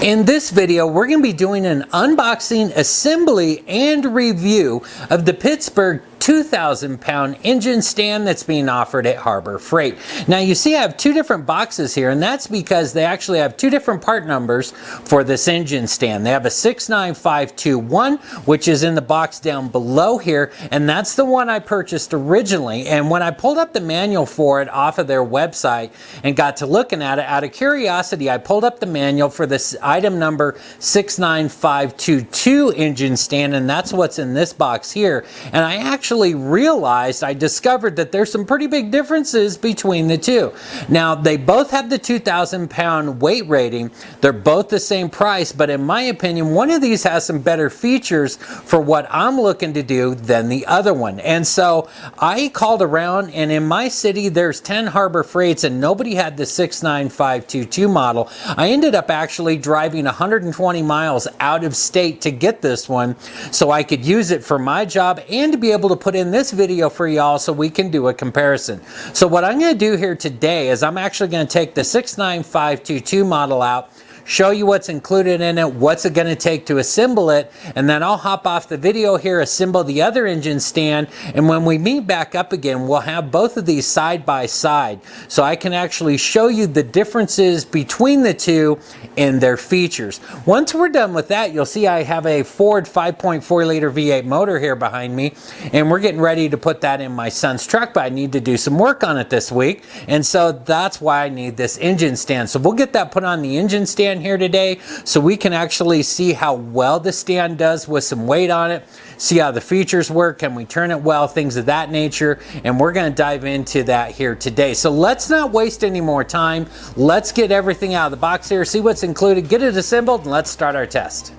In this video, we're going to be doing an unboxing, assembly, and review of the Pittsburgh 2,000-pound engine stand that's being offered at Harbor Freight. Now you see I have two different boxes here, and that's because they actually have two different part numbers for this engine stand. They have a 69521, which is in the box down below here, and that's the one I purchased originally. And when I pulled up the manual for it off of their website and got to looking at it, out of curiosity, I pulled up the manual for this item number 69522 engine stand, and that's what's in this box here. And I actually I discovered that there's some pretty big differences between the two. Now, they both have the 2,000-pound weight rating. They're both the same price, but in my opinion, one of these has some better features for what I'm looking to do than the other one. And so I called around, and in my city, there's 10 Harbor Freights, and nobody had the 69522 model. I ended up actually driving 120 miles out of state to get this one so I could use it for my job and to be able to put in this video for y'all so we can do a comparison. So what I'm going to do here today is I'm actually going to take the 69522 model out, show you what's included in it, what's it going to take to assemble it, and then I'll hop off the video here, assemble the other engine stand, and when we meet back up again, we'll have both of these side by side so I can actually show you the differences between the two and their features. Once we're done with that, you'll see I have a Ford 5.4 liter V8 motor here behind me, and we're getting ready to put that in my son's truck, but I need to do some work on it this week, and so that's why I need this engine stand. So we'll get that put on the engine stand here today so we can actually see how well the stand does with some weight on it, see how the features work, can we turn it well, things of that nature, and we're going to dive into that here today. So let's not waste any more time. Let's get everything out of the box here, see what's included, get it assembled, and let's start our test.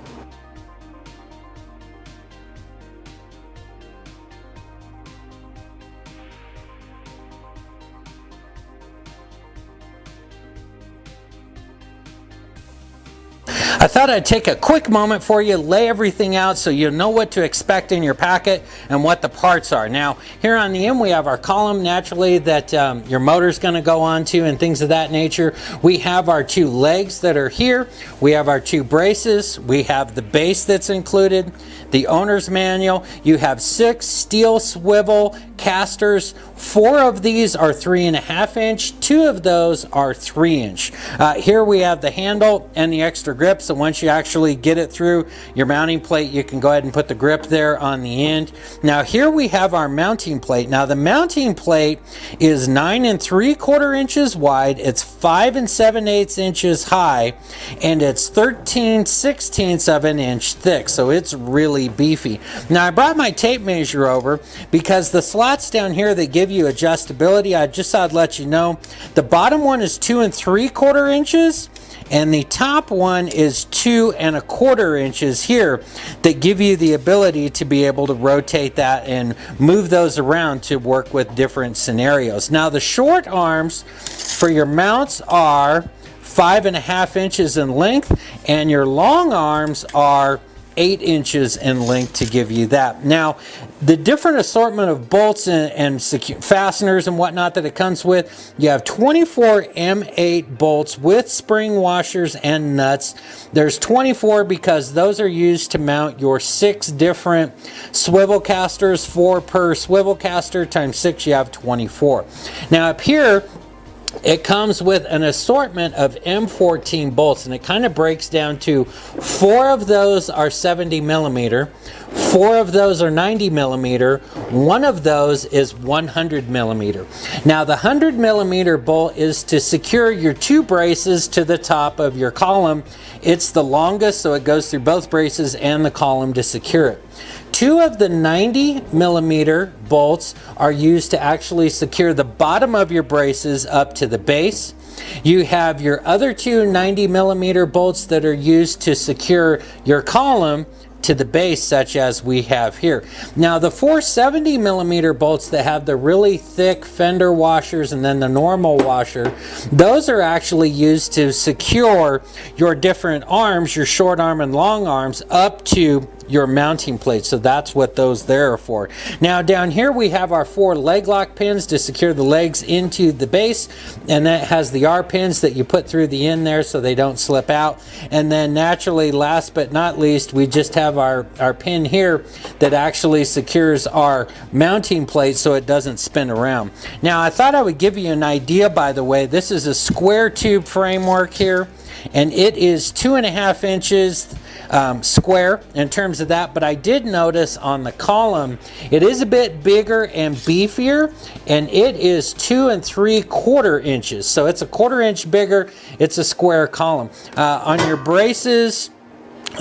I thought I'd take a quick moment for you, lay everything out so you know what to expect in your packet and what the parts are. Now, here on the end, we have our column naturally that your motor's going to go onto and things of that nature. We have our two legs that are here. We have our two braces. We have the base that's included, the owner's manual. You have 6 steel swivel casters. 4 of these are 3.5 inch. 2 of those are 3 inch. Here we have the handle and the extra grip. So once you actually get it through your mounting plate, you can go ahead and put the grip there on the end. Now here we have our mounting plate. Now the mounting plate is 9 3/4 inches wide. It's 5 7/8 inches high, and it's 13/16 of an inch thick. So it's really beefy. Now I brought my tape measure over because the slots down here that give you adjustability, I just thought I'd let you know. The bottom one is 2 3/4 inches. And the top one is 2 1/4 inches here that give you the ability to be able to rotate that and move those around to work with different scenarios. Now the short arms for your mounts are 5.5 inches in length, and your long arms are 8 inches in length to give you that. Now, the different assortment of bolts and fasteners and whatnot that it comes with, you have 24 M8 bolts with spring washers and nuts. There's 24 because those are used to mount your 6 different swivel casters, 4 per swivel caster, times 6, you have 24. Now up here, it comes with an assortment of M14 bolts, and it kind of breaks down to 4 of those are 70 millimeter, 4 of those are 90 millimeter, 1 of those is 100 millimeter. Now the 100 millimeter bolt is to secure your 2 braces to the top of your column. It's the longest, so it goes through both braces and the column to secure it. 2 of the 90 millimeter bolts are used to actually secure the bottom of your braces up to the base. You have your other 2 90 millimeter bolts that are used to secure your column to the base, such as we have here. Now the 4 70 millimeter bolts that have the really thick fender washers and then the normal washer, those are actually used to secure your different arms, your short arm and long arms, up to your mounting plate. So that's what those there are for. Now down here we have our 4 leg lock pins to secure the legs into the base, and that has the R pins that you put through the end there so they don't slip out. And then naturally, last but not least, we just have our pin here that actually secures our mounting plate so it doesn't spin around. Now I thought I would give you an idea, by the way. This is a square tube framework here, and it is 2.5 inches square in terms of that, but I did notice on the column it is a bit bigger and beefier, and it is 2 3/4 inches, so it's a 1/4 inch bigger. It's a square column. On your braces,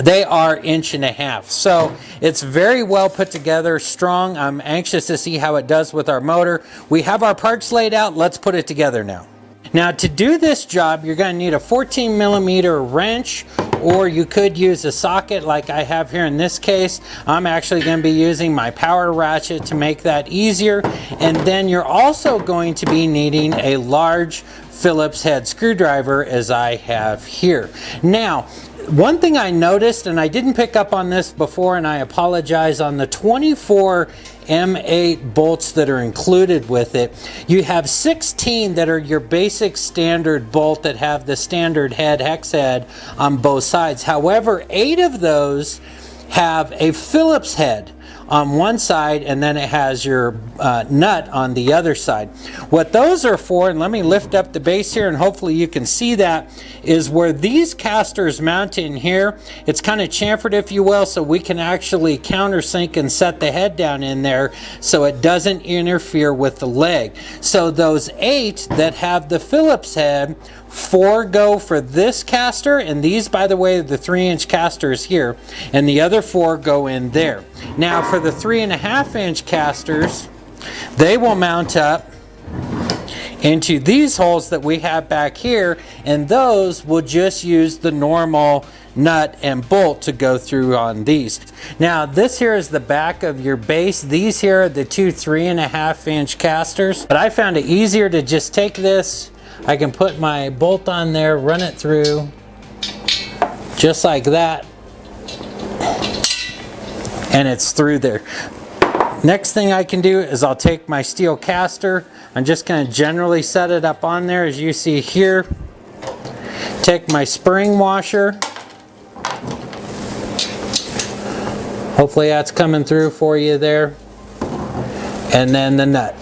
they are 1.5 inches, so it's very well put together, strong. I'm anxious to see how it does with our motor. We have our parts laid out. Let's put it together now. Now to do this job, you're going to need a 14mm wrench, or you could use a socket like I have here in this case. I'm actually going to be using my power ratchet to make that easier. And then you're also going to be needing a large Phillips head screwdriver, as I have here. Now, one thing I noticed, and I didn't pick up on this before, and I apologize, on the 24 M8 bolts that are included with it, you have 16 that are your basic standard bolt that have the standard hex head on both sides. However, 8 of those have a Phillips head on one side, and then it has your nut on the other side. What those are for, and let me lift up the base here and hopefully you can see that, is where these casters mount in here. It's kind of chamfered, if you will, so we can actually countersink and set the head down in there so it doesn't interfere with the leg. So those 8 that have the Phillips head, 4 go for this caster, and these, by the way, are the 3-inch casters here, and the other 4 go in there. Now for the 3.5-inch casters, they will mount up into these holes that we have back here, and those will just use the normal nut and bolt to go through on these. Now this here is the back of your base. These here are the 2 3.5-inch casters, but I found it easier to just take this. I can put my bolt on there, run it through just like that, and it's through there. Next thing I can do is I'll take my steel caster. I'm just going to generally set it up on there, as you see here. Take my spring washer. Hopefully that's coming through for you there. And then the nut.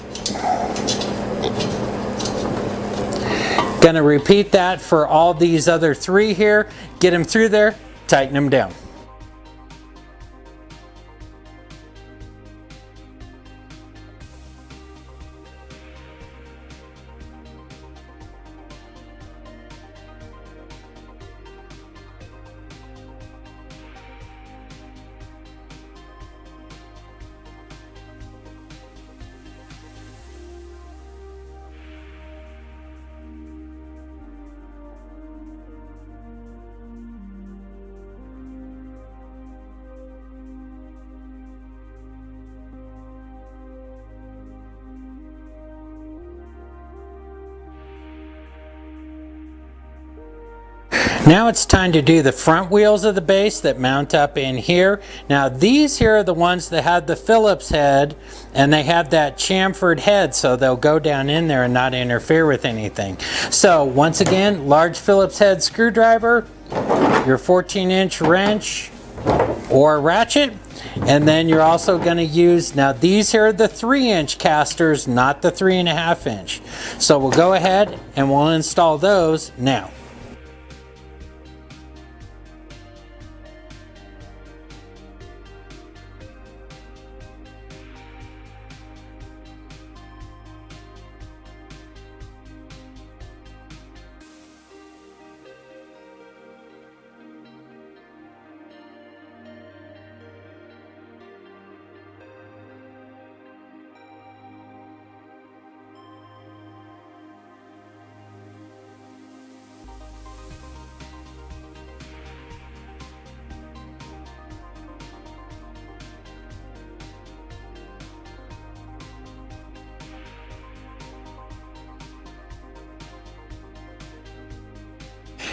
Going to repeat that for all these other 3 here. Get them through there, tighten them down. Now it's time to do the front wheels of the base that mount up in here. Now these here are the ones that have the Phillips head, and they have that chamfered head, so they'll go down in there and not interfere with anything. So once again, large Phillips head screwdriver, your 14-inch wrench or ratchet, and then you're also going to use, now these here are the 3-inch casters, not the 3.5-inch. So we'll go ahead and we'll install those now.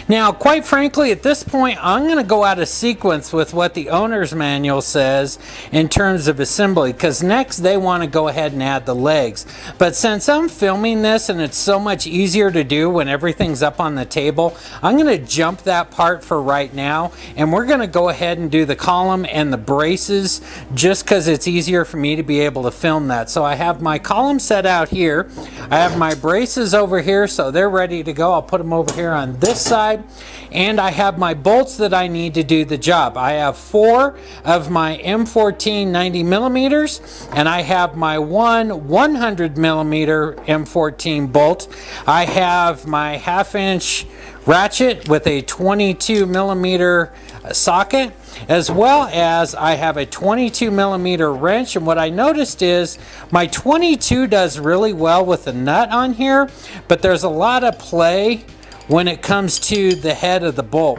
Now, quite frankly, at this point, I'm going to go out of sequence with what the owner's manual says in terms of assembly, because next they want to go ahead and add the legs. But since I'm filming this and it's so much easier to do when everything's up on the table, I'm going to jump that part for right now, and we're going to go ahead and do the column and the braces just because it's easier for me to be able to film that. So I have my column set out here. I have my braces over here, so they're ready to go. I'll put them over here on this side, and I have my bolts that I need to do the job. I have 4 of my M14 90 millimeters, and I have my 100 millimeter M14 bolt. I have my 1/2 inch ratchet with a 22 millimeter socket, as well as I have a 22 millimeter wrench. And what I noticed is my 22 does really well with the nut on here, but there's a lot of play when it comes to the head of the bolt.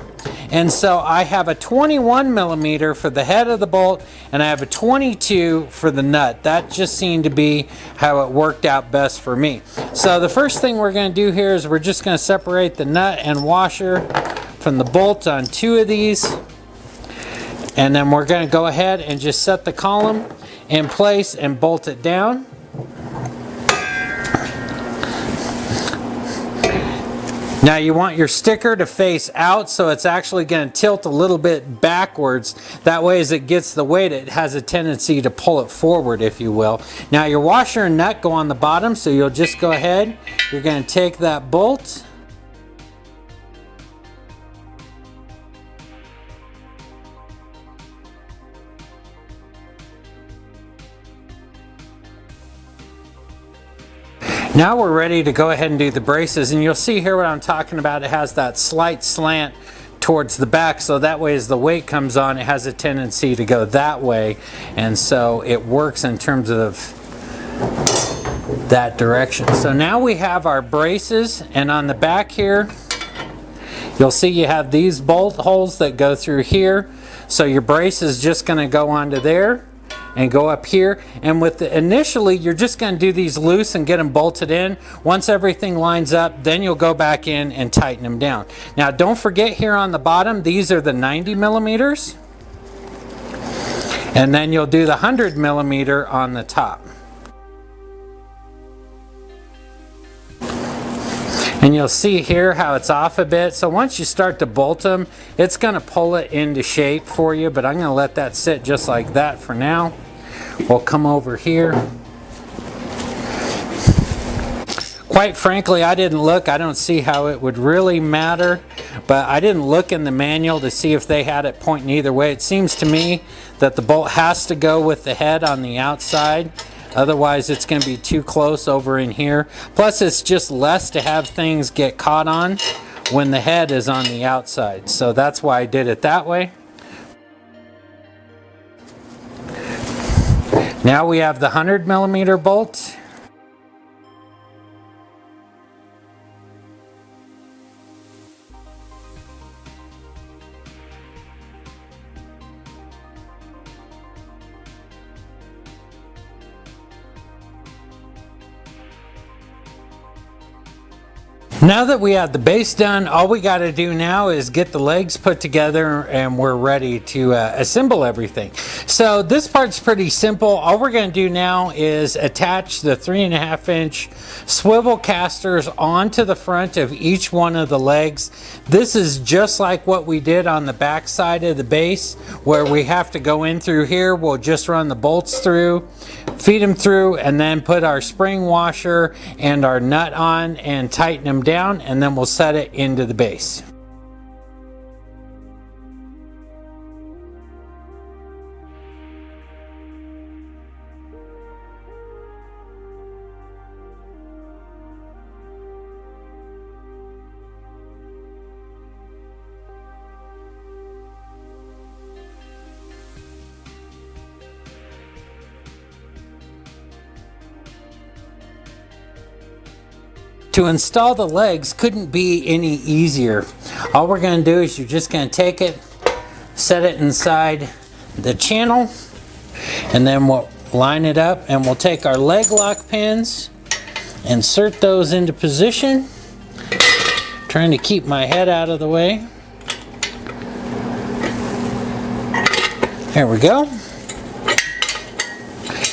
And so I have a 21 millimeter for the head of the bolt, and I have a 22 for the nut. That just seemed to be how it worked out best for me. So the first thing we're going to do here is we're just going to separate the nut and washer from the bolt on 2 of these. And then we're going to go ahead and just set the column in place and bolt it down. Now you want your sticker to face out, so it's actually going to tilt a little bit backwards. That way, as it gets the weight, it has a tendency to pull it forward, if you will. Now your washer and nut go on the bottom, so you'll just go ahead. You're going to take that bolt. Now we're ready to go ahead and do the braces, and you'll see here what I'm talking about. It has that slight slant towards the back, so that way as the weight comes on, it has a tendency to go that way, and so it works in terms of that direction. So now we have our braces, and on the back here you'll see you have these bolt holes that go through here, so your brace is just going to go onto there and go up here. And with initially you're just going to do these loose and get them bolted in. Once everything lines up, then you'll go back in and tighten them down. Now don't forget, here on the bottom, these are the 90 millimeters, and then you'll do the 100 millimeter on the top. And you'll see here how it's off a bit. So once you start to bolt them, it's going to pull it into shape for you, but I'm going to let that sit just like that for now. We'll come over here. Quite frankly, I didn't look. I don't see how it would really matter, but I didn't look in the manual to see if they had it pointing either way. It seems to me that the bolt has to go with the head on the outside. Otherwise, it's going to be too close over in here. Plus, it's just less to have things get caught on when the head is on the outside. So that's why I did it that way. Now we have the 100 millimeter bolt. Now that we have the base done, all we got to do now is get the legs put together, and we're ready to assemble everything. So this part's pretty simple. All we're going to do now is attach the 3.5 inch swivel casters onto the front of each one of the legs. This is just like what we did on the back side of the base, where we have to go in through here. We'll just run the bolts through, feed them through, and then put our spring washer and our nut on and tighten them down, and then we'll set it into the base. To install the legs couldn't be any easier. All we're going to do is you're just going to take it, set it inside the channel, and then we'll line it up, and we'll take our leg lock pins, insert those into position, Trying to keep my head out of the way. There we go.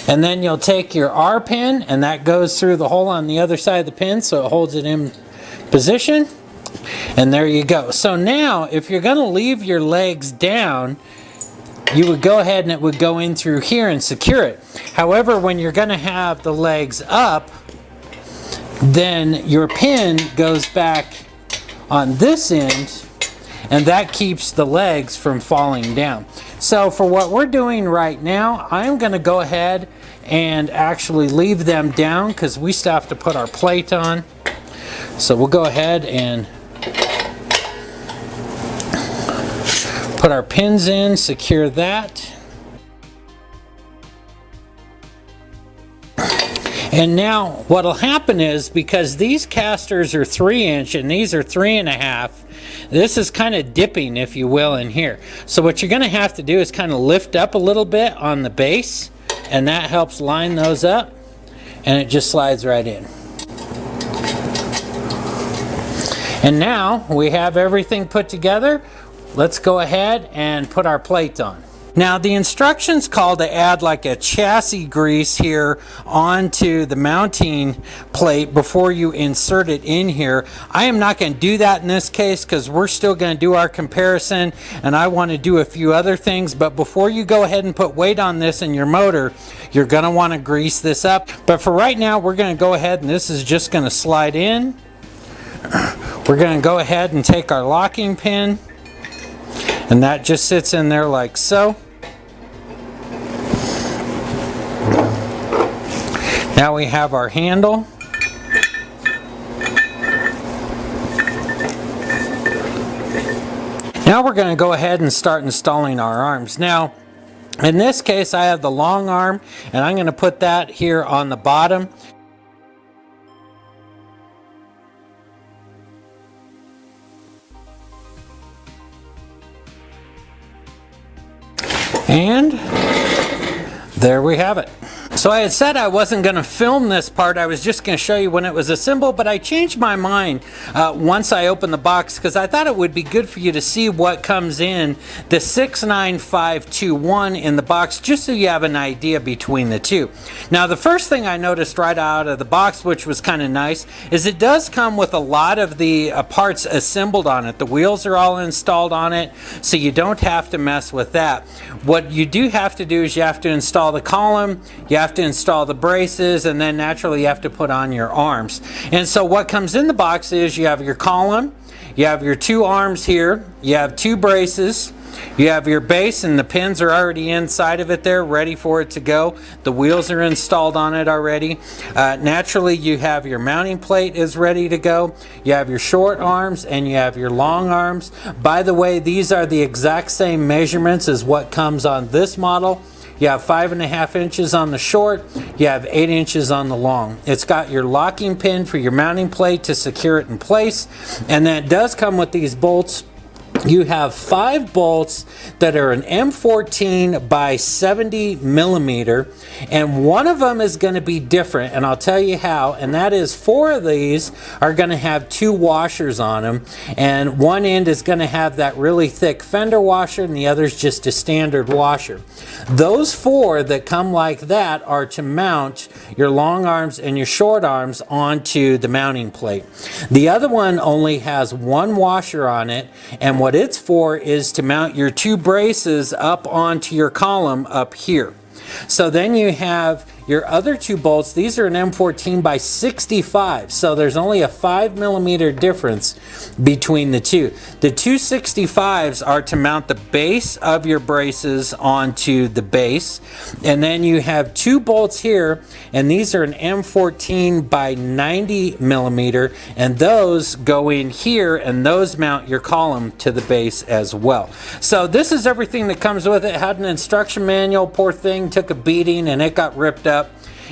And then you'll take your R pin, and that goes through the hole on the other side of the pin, so it holds it in position. And there you go. So now, if you're going to leave your legs down, you would go ahead and it would go in through here and secure it. However, when you're going to have the legs up, then your pin goes back on this end, and that keeps the legs from falling down. So for what we're doing right now, I'm going to go ahead and actually leave them down because we still have to put our plate on. So we'll go ahead and put our pins in, secure that. And now what'll happen is, because these casters are 3" and these are 3.5, this is kind of dipping, if you will, in here. So what you're going to have to do is kind of lift up a little bit on the base, and that helps line those up, and it just slides right in. And now we have everything put together. Let's go ahead and put our plate on. Now the instructions call to add like a chassis grease here onto the mounting plate before you insert it in here. I am not going to do that in this case because we're still going to do our comparison, and I want to do a few other things. But before you go ahead and put weight on this in your motor, you're going to want to grease this up. But for right now, we're going to go ahead, and this is just going to slide in. We're going to go ahead and take our locking pin, and that just sits in there like so. Now we have our handle. Now we're going to go ahead and start installing our arms. Now, in this case, I have the long arm, and I'm going to put that here on the bottom. And there we have it. So I had said I wasn't going to film this part, I was just going to show you when it was assembled, but I changed my mind once I opened the box, because I thought it would be good for you to see what comes in the 69521 in the box, just so you have an idea between the two. Now the first thing I noticed right out of the box, which was kind of nice, is it does come with a lot of the parts assembled on it. The wheels are all installed on it, so you don't have to mess with that. What you do have to do is you have to install the column, you have to install the braces, and then naturally you have to put on your arms. And so what comes in the box is you have your column, you have your two arms here, you have two braces, you have your base, and the pins are already inside of it there, ready for it to go. The wheels are installed on it already. Naturally, you have your mounting plate is ready to go. You have your short arms and you have your long arms. By the way, these are the exact same measurements as what comes on this model. You have 5.5 inches on the short, you have 8 inches on the long. It's got your locking pin for your mounting plate to secure it in place, and then it does come with these bolts. You have 5 bolts that are an M14 by 70 millimeter, and one of them is going to be different, and I'll tell you how. And that is 4 of these are going to have 2 washers on them, and one end is going to have that really thick fender washer, and the other is just a standard washer. Those 4 that come like that are to mount your long arms and your short arms onto the mounting plate. The other one only has 1 washer on it, and what it's for is to mount your 2 braces up onto your column up here. So then you have your other 2 bolts. These are an M14 by 65, so there's only a 5 millimeter difference between the two. The 265s are to mount the base of your braces onto the base, and then you have 2 bolts here, and these are an M14 by 90 millimeter, and those go in here, and those mount your column to the base as well. So this is everything that comes with it. It had an instruction manual. Poor thing took a beating and it got ripped up.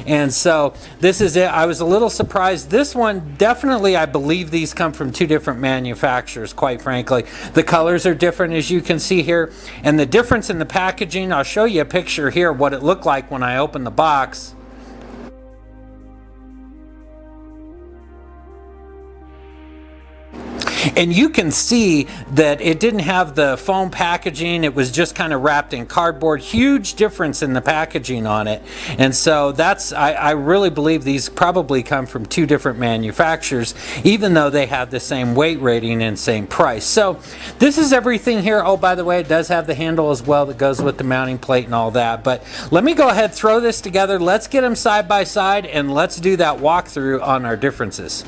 And so this is it. I was a little surprised. This one, definitely, I believe these come from 2 different manufacturers, quite frankly. The colors are different, as you can see here. And the difference in the packaging, I'll show you a picture here what it looked like when I opened the box. And you can see that it didn't have the foam packaging. It was just kind of wrapped in cardboard. Huge difference in the packaging on it. And so that's, I really believe these probably come from two different manufacturers, even though they have the same weight rating and same price. So this is everything here. Oh, by the way, it does have the handle as well that goes with the mounting plate and all that. But let me go ahead, throw this together. Let's get them side by side and let's do that walkthrough on our differences.